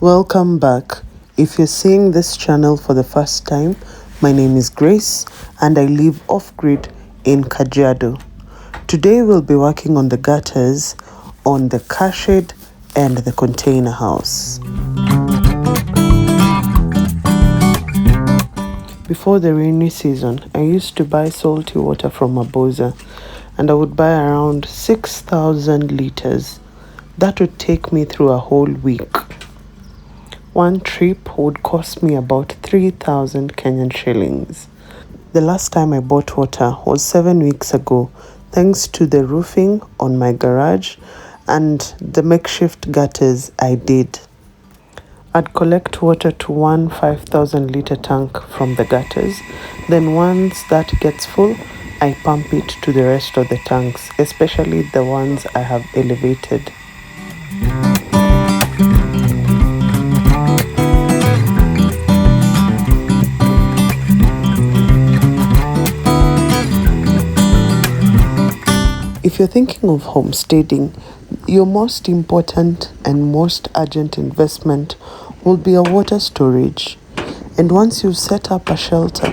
Welcome back. If you're seeing this channel for the first time, my name is Grace and I live off-grid in Kajiado. Today we'll be working on the gutters on the car shed and the container house. Before the rainy season, I used to buy salty water from Maboza and I would buy around 6,000 liters. That would take me through a whole week. One trip would cost me about 3,000 Kenyan shillings. The last time I bought water was 7 weeks ago, thanks to the roofing on my garage and the makeshift gutters I did. I'd collect water to one 5,000 liter tank from the gutters. Then once that gets full, I pump it to the rest of the tanks, especially the ones I have elevated. If you're thinking of homesteading, your most important and most urgent investment will be a water storage. And once you've set up a shelter,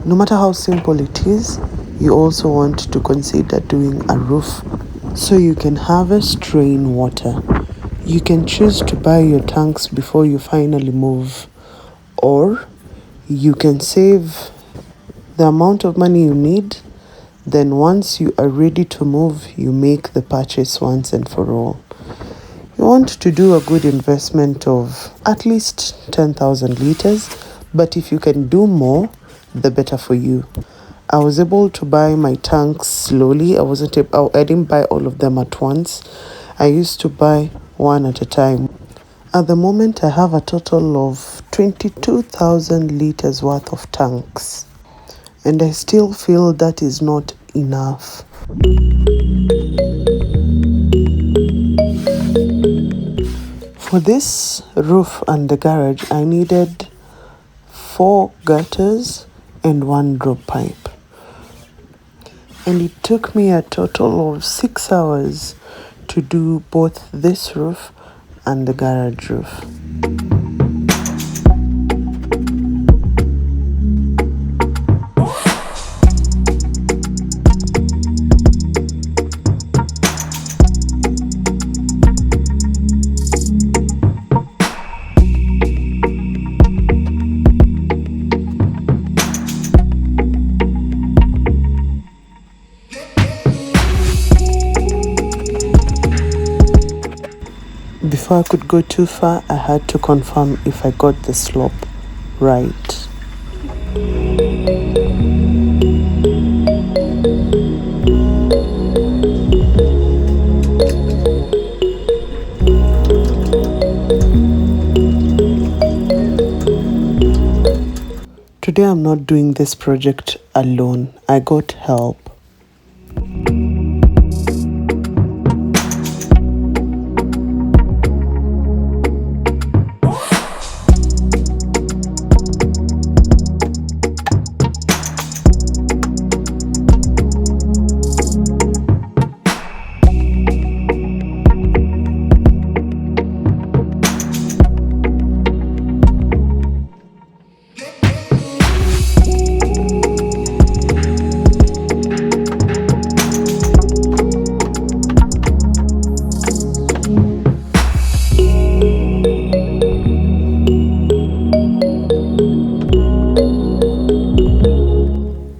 no matter how simple it is, you also want to consider doing a roof so you can harvest rainwater. You can choose to buy your tanks before you finally move, or you can save the amount of money you need. Then once you are ready to move, you make the purchase once and for all. You want to do a good investment of at least 10,000 liters, but if you can do more, the better for you. I was able to buy my tanks slowly. I didn't buy all of them at once. I used to buy one at a time. At the moment, I have a total of 22,000 liters worth of tanks. And I still feel that is not enough. For this roof and the garage, I needed 4 gutters and 1 drop pipe. And it took me a total of 6 hours to do both this roof and the garage roof. Before I could go too far, I had to confirm if I got the slope right. Today I'm not doing this project alone. I got help.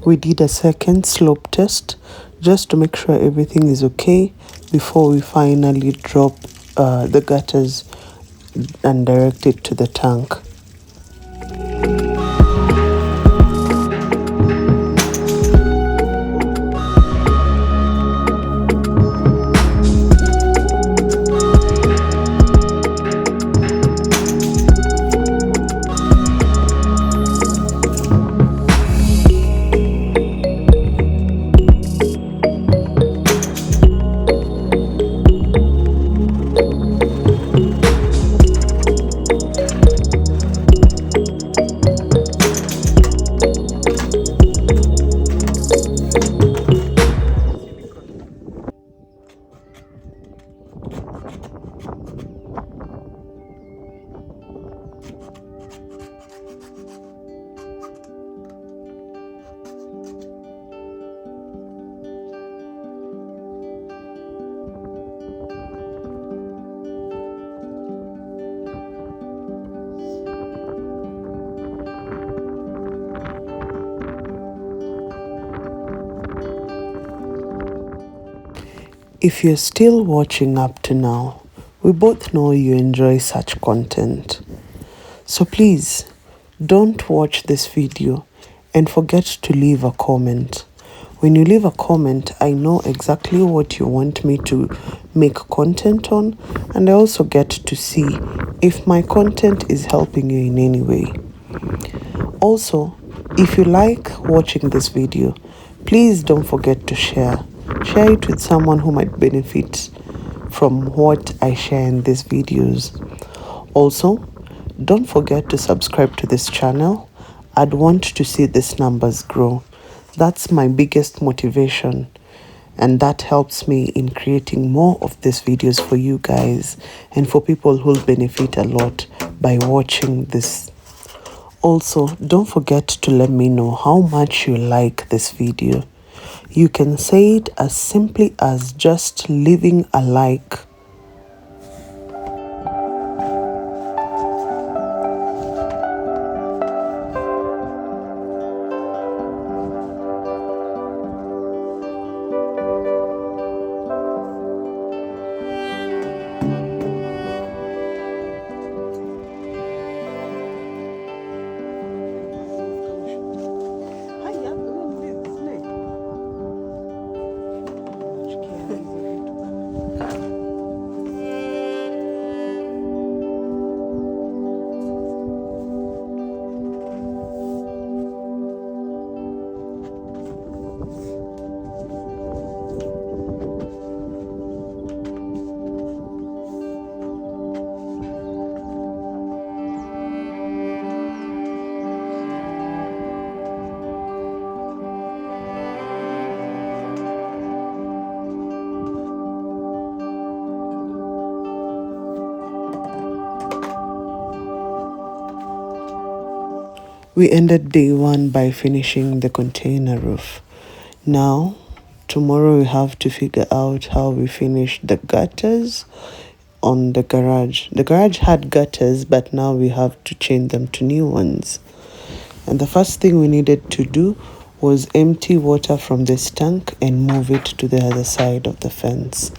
We did a second slope test just to make sure everything is okay before we finally drop the gutters and direct it to the tank. If you're still watching up to now, we both know you enjoy such content. So please, don't watch this video and forget to leave a comment. When you leave a comment, I know exactly what you want me to make content on, and I also get to see if my content is helping you in any way. Also, if you like watching this video, please don't forget to share. Share it with someone who might benefit from what I share in these videos. Also, don't forget to subscribe to this channel. I'd want to see these numbers grow. That's my biggest motivation, and that helps me in creating more of these videos for you guys and for people who'll benefit a lot by watching this. Also, don't forget to let me know how much you like this video. You can say it as simply as just leaving a like. We ended day one by finishing the container roof. Now, tomorrow we have to figure out how we finish the gutters on the garage. The garage had gutters, but now we have to change them to new ones. And the first thing we needed to do was empty water from this tank and move it to the other side of the fence.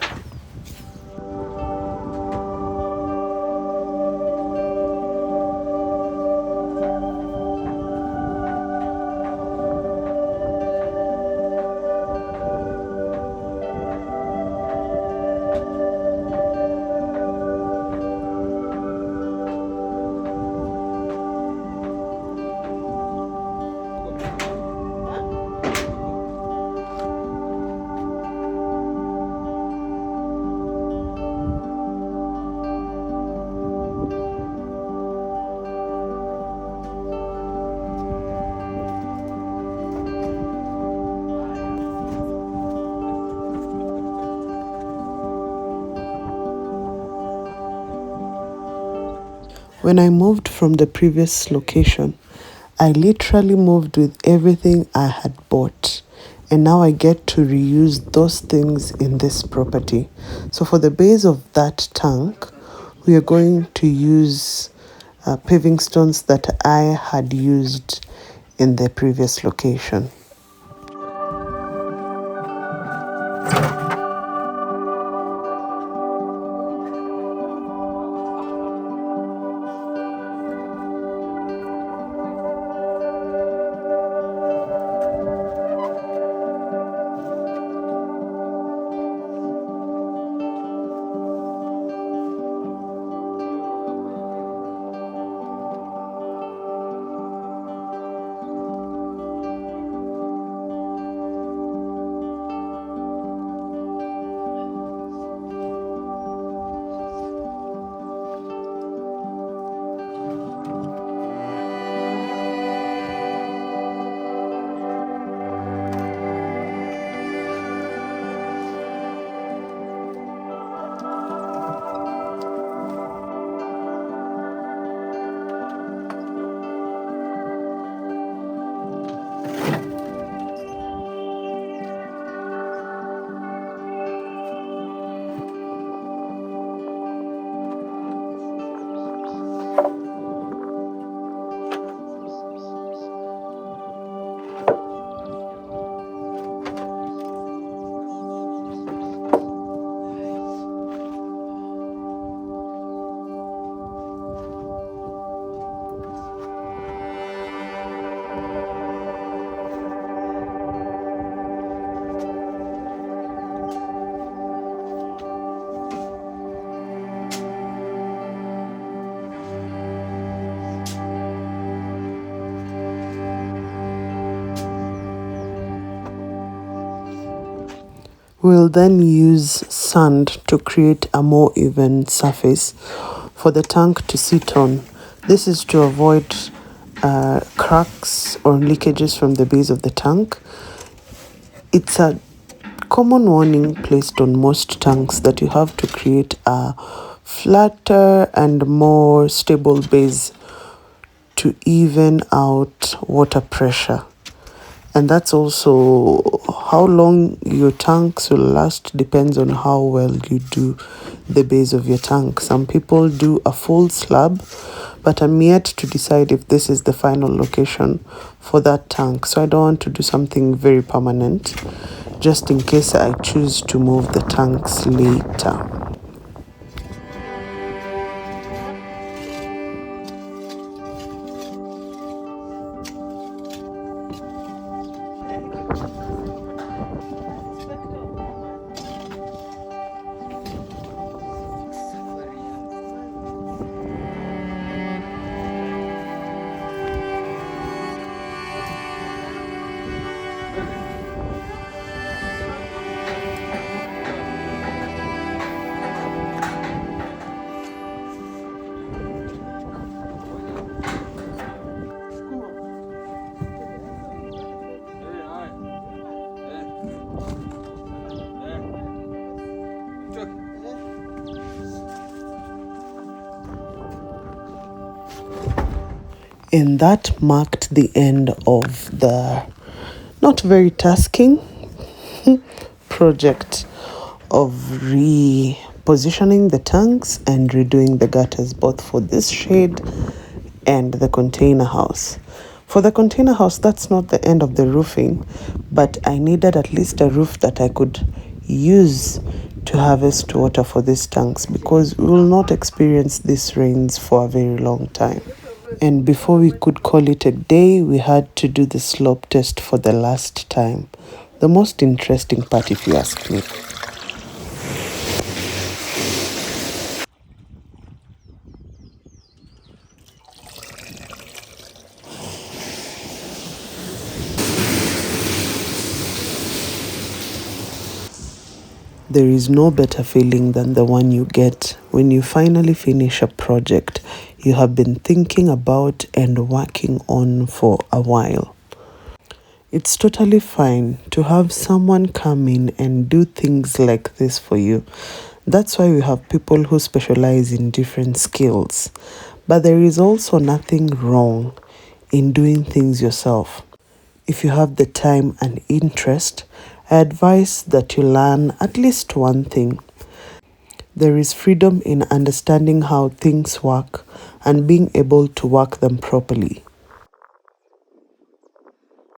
When I moved from the previous location, I literally moved with everything I had bought. And now I get to reuse those things in this property. So for the base of that tank, we are going to use paving stones that I had used in the previous location. We'll then use sand to create a more even surface for the tank to sit on. This is to avoid cracks or leakages from the base of the tank. It's a common warning placed on most tanks that you have to create a flatter and more stable base to even out water pressure. And that's also how long your tanks will last depends on how well you do the base of your tank. Some people do a full slab, but I'm yet to decide if this is the final location for that tank. So I don't want to do something very permanent, just in case I choose to move the tanks later. And that marked the end of the not very tasking project of repositioning the tanks and redoing the gutters both for this shade and the container house. For the container house, that's not the end of the roofing, but I needed at least a roof that I could use to harvest water for these tanks because we will not experience these rains for a very long time. And before we could call it a day, we had to do the slope test for the last time. The most interesting part, if you ask me. There is no better feeling than the one you get when you finally finish a project you have been thinking about and working on for a while. It's totally fine to have someone come in and do things like this for you. That's why we have people who specialize in different skills. But there is also nothing wrong in doing things yourself. If you have the time and interest, I advise that you learn at least one thing. There is freedom in understanding how things work and being able to work them properly.